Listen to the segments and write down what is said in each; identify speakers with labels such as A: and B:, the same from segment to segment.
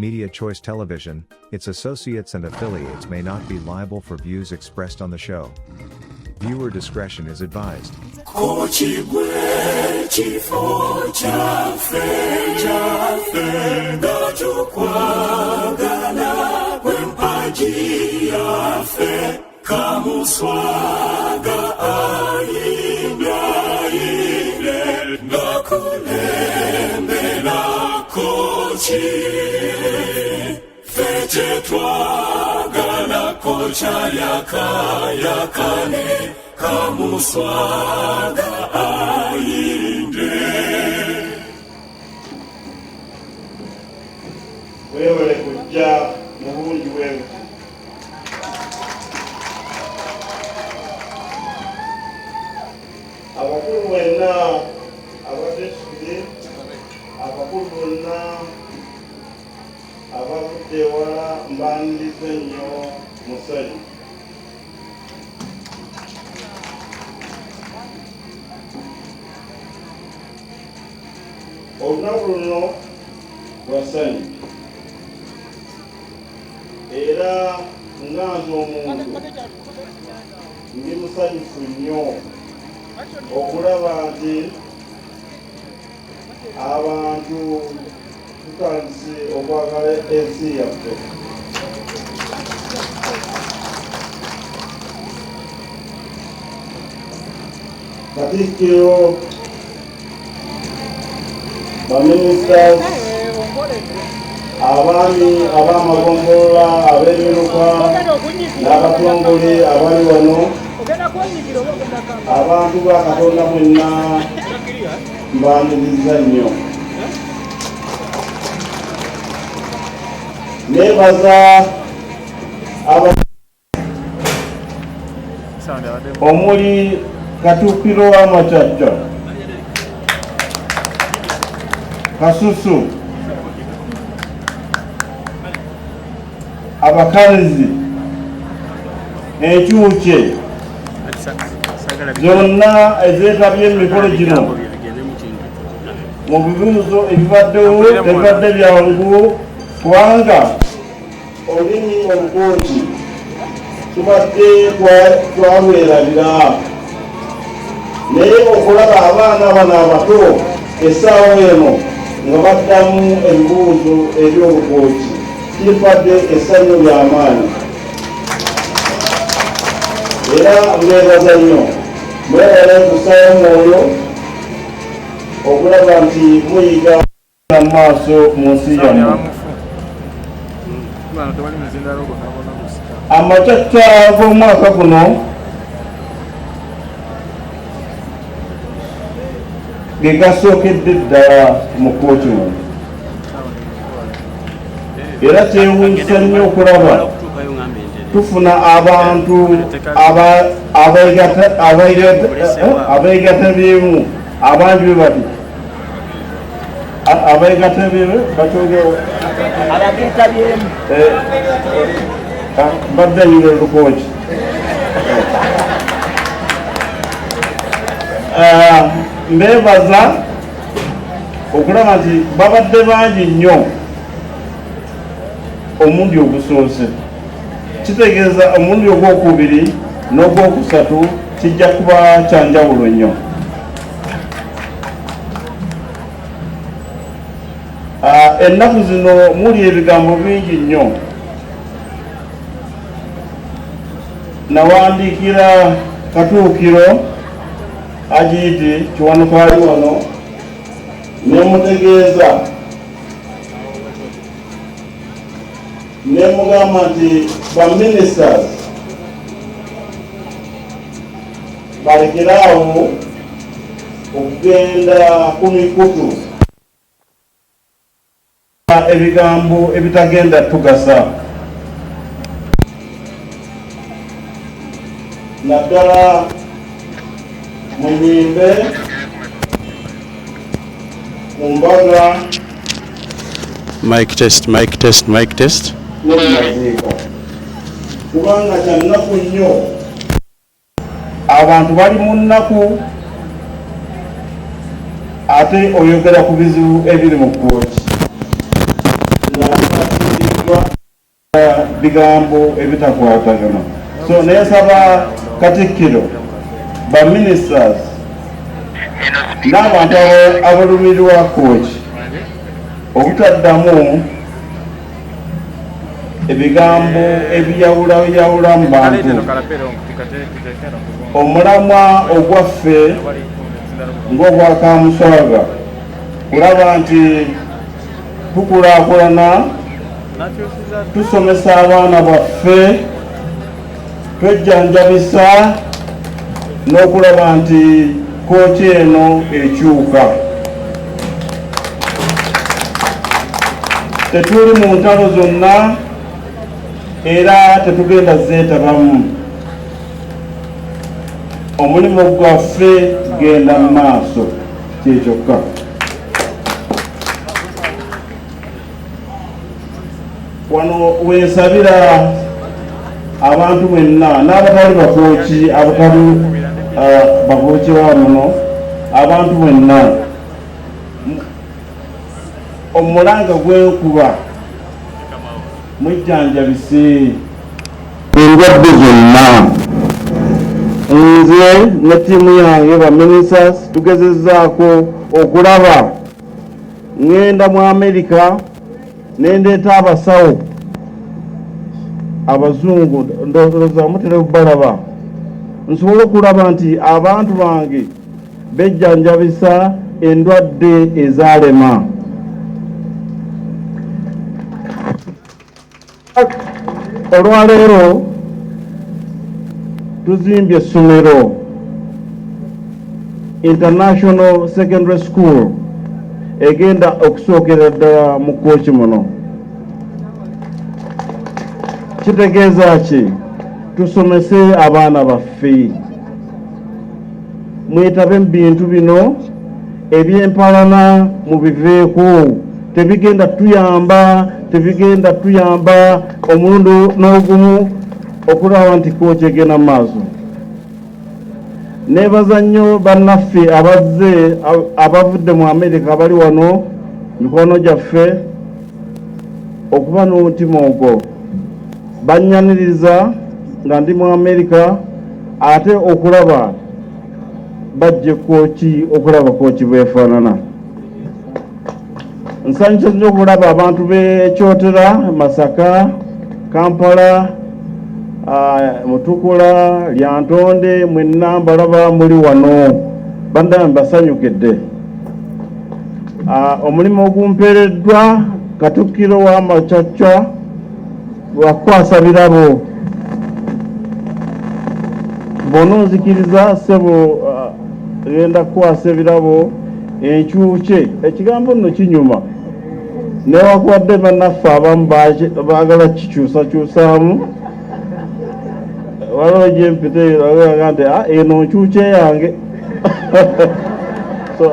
A: Media Choice Television, its associates and affiliates may not be liable for views expressed on the show. Viewer discretion is advised.
B: Kamuswaga ayimyaile nakulembela kochi fete twagala kocha yakane Kamuswaga ayinde
C: wewe kujja mubungi wewe abakulu wenna abateesubire abakulu bonna abavudde ewala mbandize nnyo musonyi olunaku luno lwasanyu era nga nze omuntu ndi musanyufu nnyo okulaba nti abantu tutandise okwagala ensi yaffe Katikkiro baminisiters abaami ab'amagombolola ab'emiruka n'abatongole abali wano abantu ba Katonda mwenna mbaniriza nnyo nebaza omuli Katikkiro w'Amakyajja Kasusu abakazi enkyuke zonna ezeetabye emikolo gino mu bibuuzo ebibaddewo tebibadde byangu kubanga olulimi olukooti tubadde twalwerabira naye okulaba abaana bano abato essaawa eno nga baddamu ebibuuzo eby'olukooti kibadde essanyu ly'amaanyi era mwebaza nnyo mwebale kusaayo mwoyo okulaba nti muyiga mu maaso mu nsi yammwe amakyakya g'omwaka guno ge gasookedde ddala mu kkooti muno era kyewuunyisa nnyo okulaba tufuna abantu abeegattabyemu abangi bwe bati abeegattabyemu batogeo baddanyira olukooki mbeebaza okulaba nti babadde bangi nnyo omundi ogusoose kitegeeza omundi ogwokubiri n'ogwokusatu kijja kuba kyanjawulo nnyo ennaku zino muli ebigambo bingi nnyo nawandiikira Katuukiro Agiiti Kiwanuka ali wano nemutegeeza nemugamba nti baministers balekeraawo okugenda ku mikutu ebigambo ebitagenda tugasa naddala mu nnyimbe mu mbaga
D: mic test
C: n'omumaziika kubanga kya nnaku nnyo abantu bali mu nnaku ate oyogera ku bizibu ebiri mu kkooti bigambo ebitakwatagana. So neesaba Katikkiro, ba ministers n'abantu abalumirirwa kooki obutaddamu ebigambo ebiyawulayawula mu bantu. Omulamwa ogwaffe ng'ogwa Kamuswaga kulaba nti tukulaakulana, tusomesa abaana baffe, twejjanjabisa n'okulaba nti kooki eno ekyuka. Tetuli mu ntalo zonna era tetugenda zeetabamu. Omulimu gwaffe genda mu maaso kyekyokka. Wano weesabira abantu mwenna n'abatali bakooki, abatali bakooki ba muno, abantu mwenna omulanga gw'enkuba mujjanjabise endwadde zonna. Nze ne ttiimu yange ba ministers tugezezzaako okulaba ngenda mu Amerika nendeeta abasawo abazungu, ndowooza mutera kubalaba, nsobole okulaba nti abantu bange bejjanjabisa endwadde ezaalema. Olwaleero tuzimbye essomero International Secondary School egenda okusookera ddala mu kooki muno. Kitegeeza ki? Tusomese abaana baffe, mwetabe mu bintu bino eby'empalana mubiveeko. Tebigenda tuyamba omulundi n'ogumu okulaba nti kooki egenda mu maaso. Neebaza nnyo bannaffe abazze abavudde mu Amerika abali wano mikono gyaffe okuba n'omutima ogwo. Bannyaniriza nga ndi mu Amerika ate okulaba bajje kooki, okulaba kooki bwefaanana. Nsanyusa nnyo okulaba abantu b'Ekyotera, Masaka, Kampala, Mutukula, Lyantonde, mwenna mbalaba muli wano. Bandaba mbasanyukidde. Omulimu ogumpeereddwa Katikkiro w'Amacacca wakwasa birabo. Bw'onoonzikiriza ssebo genda kukwasa ebirabo enkyuke. Ekigambo nno kinyuma. Newankubadde bannaffe abamu baagala kikyusakyusaamu. Waliwo gye mpite agaga nti eno nkyuke yange. So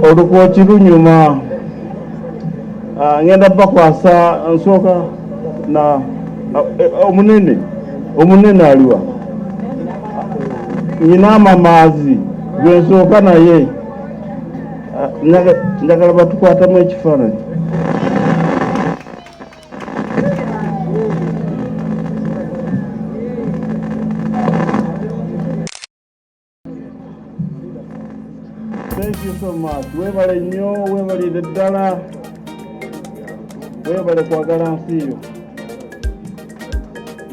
C: olukooki lunyuma. Ngenda bakwasa nsooka na omunene aliwa. Nyina amamaazi gwe nsooka naye. Njagala batukwatamu ekifaananyi. Thank you so much. Weebale nnyo, weebalire ddala, weebale kwagala nsi yo.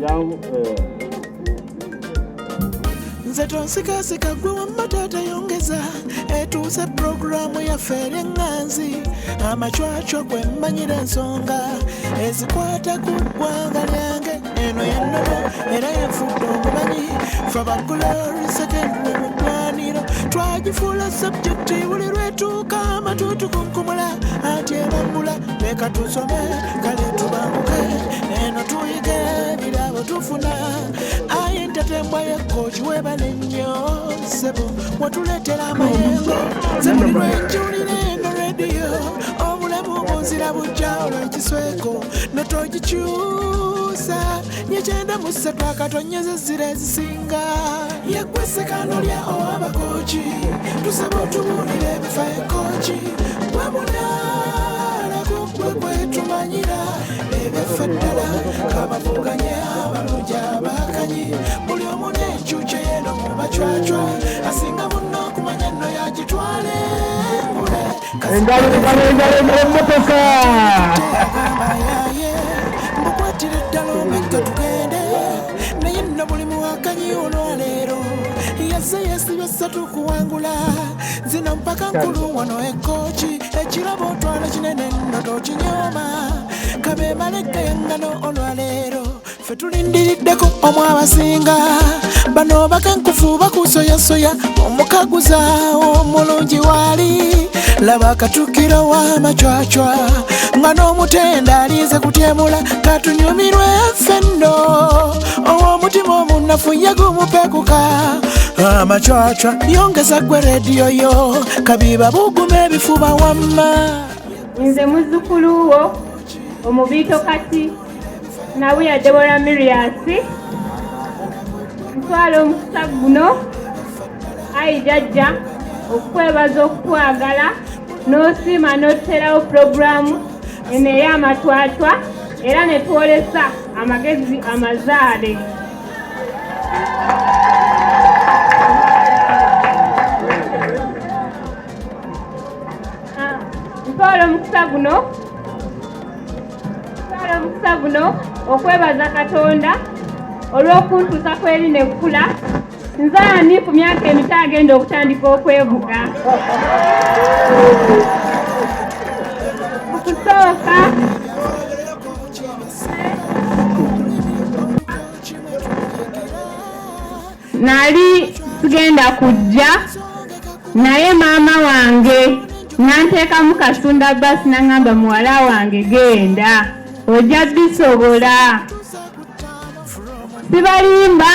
C: Yangu
D: nze tonsikasika gwe wamma taata yongeza etuuse puroguramu yaffe er'eŋŋanzi amacwacwa kwe mmanyira ensonga ezikwata ku ggwanga lyange eno yennono era yenfudde omumanyi ffe abagulori secondary mu ggwaniro twagifuula sabjekti buli lwetuuka amatuutu kunkumula ati ebangula leka tusome kale tubanguke eno tuyige birabo tufuna ayintatembwa yekkooki weebale nnyo ssebo watuleetera amayengo ze buli lwenjulira eno rediyo obulamu bunzira bujja olw'ekisweko notogikyusa nyekyenda mu ssatu akatonyeza ezzira ezisinga yeggwesekano lya owabakooki tusaba otubuulire ebifa ekkooki wamunaala ku kwetumanyira ebyaffe ddala kabavuganya abalungi abakanyi buli omu n'enkyukye yeeno mu bacwacwa asinga munno okumanya nno yagitwale
E: emmotoka
D: agamba yaye mbukwatire ddala omegga tugende naye nno buli muwakanyi olwaleero yazze yeesibye ssatu kuwangula zino mpaka nkulu wano ekkooki ekirabo otwala kinene nno tokinyooma kabeemalekka yengano olwaleero ffe tulindiriddeko omw abasinga bano bakenkufu bakusoyasoya omukaguza omulungi waali laba akatukiro w'amacwacwa nga n'omutenda alize kutyemula katunyumirwe ffenno ow'omutima omunafu yegumupekuka amacwacwa yongeza gwe rediyo yo kabiba buguma ebifuba wamma
F: nze muzzukulu wo omubiito kati nabuya Debora Miriasi ntwala omukisa guno ayi jajja okwebaza okutwagala n'osiima n'otuterawo puroguramu eno ey'amatwatwa era ne twolesa amagezi amazaale ntwala omukisa guno okwebaza Katonda olw'okuntuusa kweri nekkula nzaani ku myaka emito agenda okutandika okwevuga okusooka nali sigenda kujja naye maama wange nanteekamu kasunda basi naŋŋamba muwala wange genda ojja bisobola sibalimba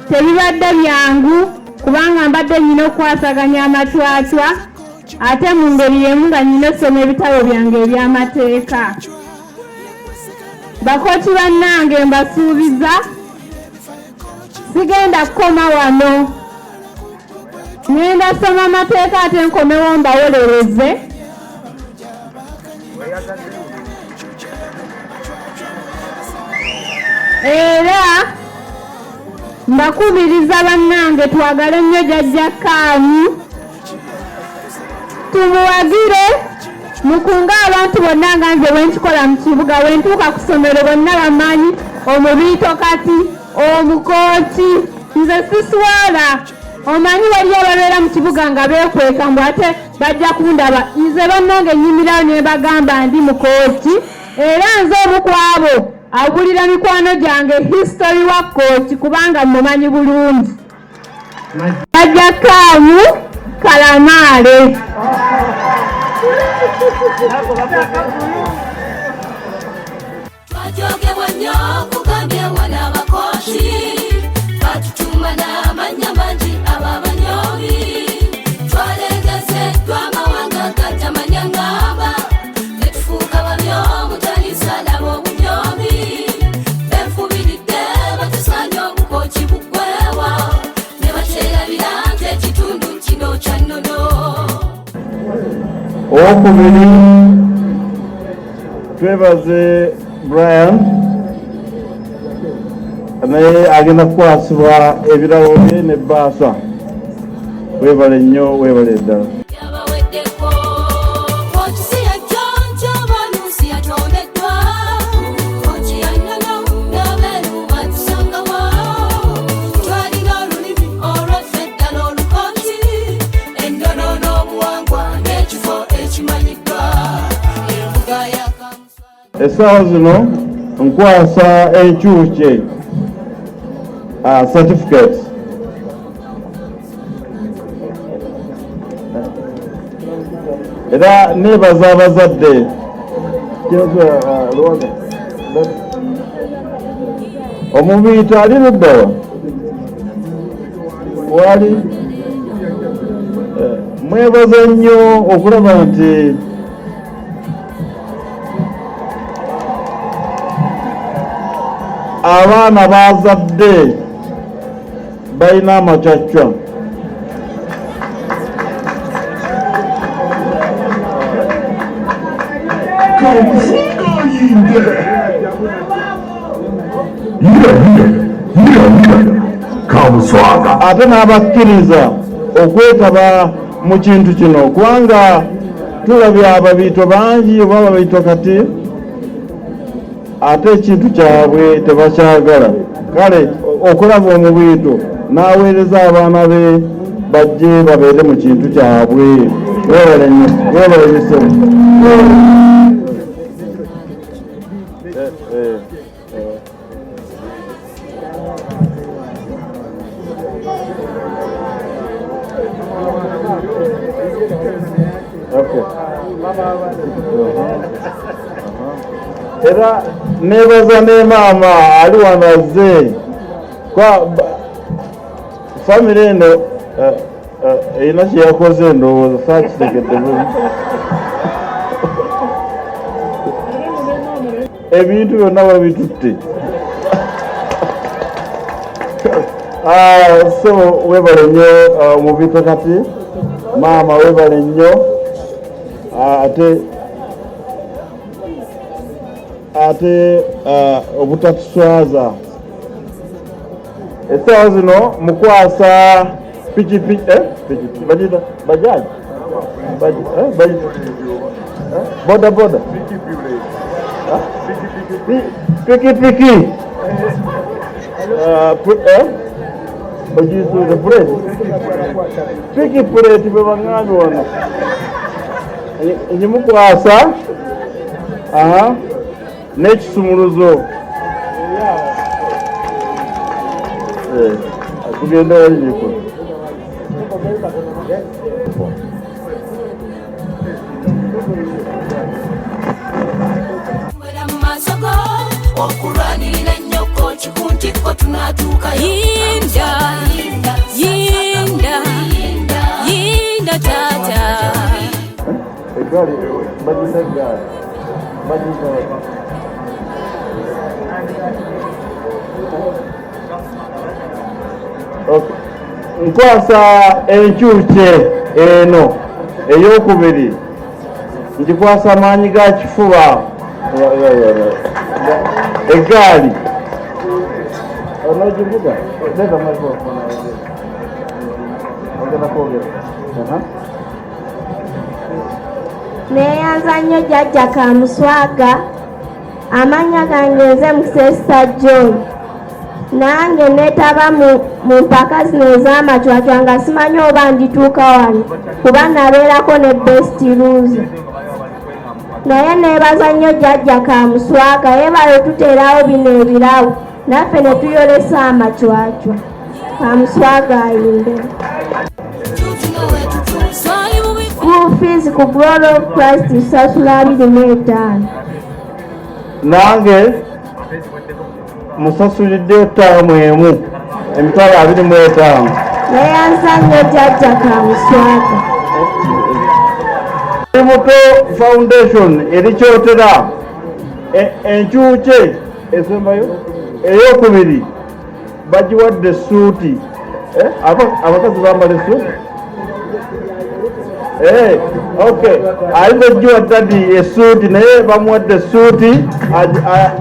F: tebibadde byangu kubanga mbadde nyina okukwasaganya amatwatwa ate mu ngeri yemu nga nyina osoma ebitabo byange eby'amateeka bakooti bannange mbasuubiza sigenda kukoma wano ngenda soma amateeka ate nkomewo mbawolereze era mbakubiriza bannange twagale nnyo jjajja Kaamu tumuwagire mukunga abantu bonna nga nze bwenkikola mu kibuga bwentuuka ku ssomero bonna bamanyi omubiito kati omukooti nze siswala omanyi wali ababeera mu kibuga nga beekweka mbu ate bajja kundaba nze bannange nnyimirawo ne bagamba ndi mukooti era nze omu ku abo agulira mikwano gyange history wa kooti kubanga mumanyi bulungi jjajja Kaamu kalamaale
G: twajogebwa nnyo kugambye wana abakooti batutuma n'amannya mangi ab'abanyomi twalegezeddwa amawanga gatamanya ngamba netufuuka babi omutalisa laba obunyomi benfubiridde batusaanya obukooti buggwewa ne bakyerabira nti ekitundu kino kya nnono.
C: Owokubiri twebaze Brian naye agenda kukwasibwa ebirabo bye ne bbaasa weebale nnyo weebale ddala
G: yabaweddeko kooti si yajjonjo baluusi yatondeddwa kooti yannono n'abeeru batusangawo twalina olulimi olwaffe ddala olukooti ennono n'obuwangwa n'ekifo ekimanyiddwa envuga ya Kamuswaga.
C: essaawa zino nkwasa enkyukye certificate era nebaza abazadde omubiito ali luddawa wali mwebaza nnyo okulaba nti abaana bazadde balina amacacwa
E: Thank you. Kamuswaga.
C: Ate n'abakkiriza okwetaba mu kintu kino kubanga tulabye ababiito bangi oba ababiito kati ate ekintu kyabwe tebakyagala. Kale okulaba omubiito n'aweereza abaana be bajje babeere mu kintu kyabwe. Weewale nnyo, weewale nnyo. Era nebaza ne maama ali wanaze kwa family eno erina kyeyakoze ndowooza saakitegedde ebintu byonna babitutte. So webale nnyo omubiito kati maama, webale nnyo. Ate obutatuswaza essaawa zino mukwasa pikipiki bagita bajaji boda pikipiki ogisuuze puleti piki puleti bwe baŋŋambye wano ngimukwasa n'ekisumuluzo tugenda waliko
G: okulwanirira ennyoko kikuntiko tunatuuka yinda taata
C: eggaali bagita eggaali bagita nkwasa enkyuke eno ey'okubiri ngikwasa amaanyi ga kifuba eggaali onogivuga
F: neeyanza nnyo jjajja Kamuswaga. Amannya gange nze Musesa John. Nange neetaba mu mpaka zino ez'amacwacwa nga simanyi oba ndituuka wano kuba nabeerako ne best loser. Naye neebaza nnyo jjajja Kamuswaga, yeebale tuteerawo bino ebirawo naffe ne tuyolesa amacwacwa. Kamuswaga ayimbe. School fees ku Glory of Christ tusasula 25.
C: Nange musasulidde ttaamu emu emitwalo 25.
F: Neeyanza nnyo jjajja Kamuswaga.
C: Muto Foundation erikyotera enkyuke esembayo ey'okubiri bagiwadde suuti. Abakazi bambala essuuti. Okay, ayinza okugiwa dadi essuuti naye bamuwadde essuuti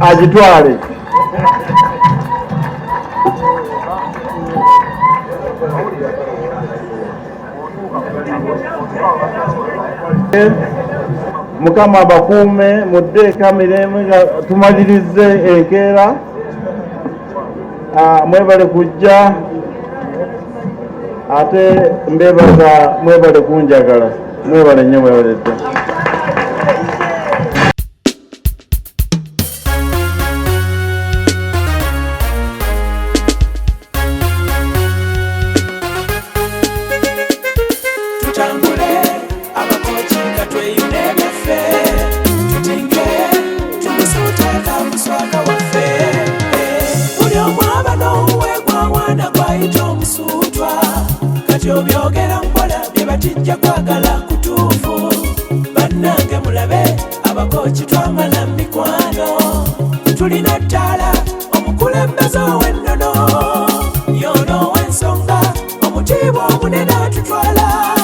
C: agitwale. Mukama abakuume mudde kamiremu nga tumalirize enkeera. Mwebale kujja ate mbebaza mwebale kunjagala. Mwebale nnyo, mwebale dda.
D: Byogera mpola byebatijja kwagala kutuufu. Bannange mulabe abakoki twamala mikwano. Tulina ttaala omukulembeze ow'ennono. Y'ono ow'ensonga omutiibwa omunene atutwala.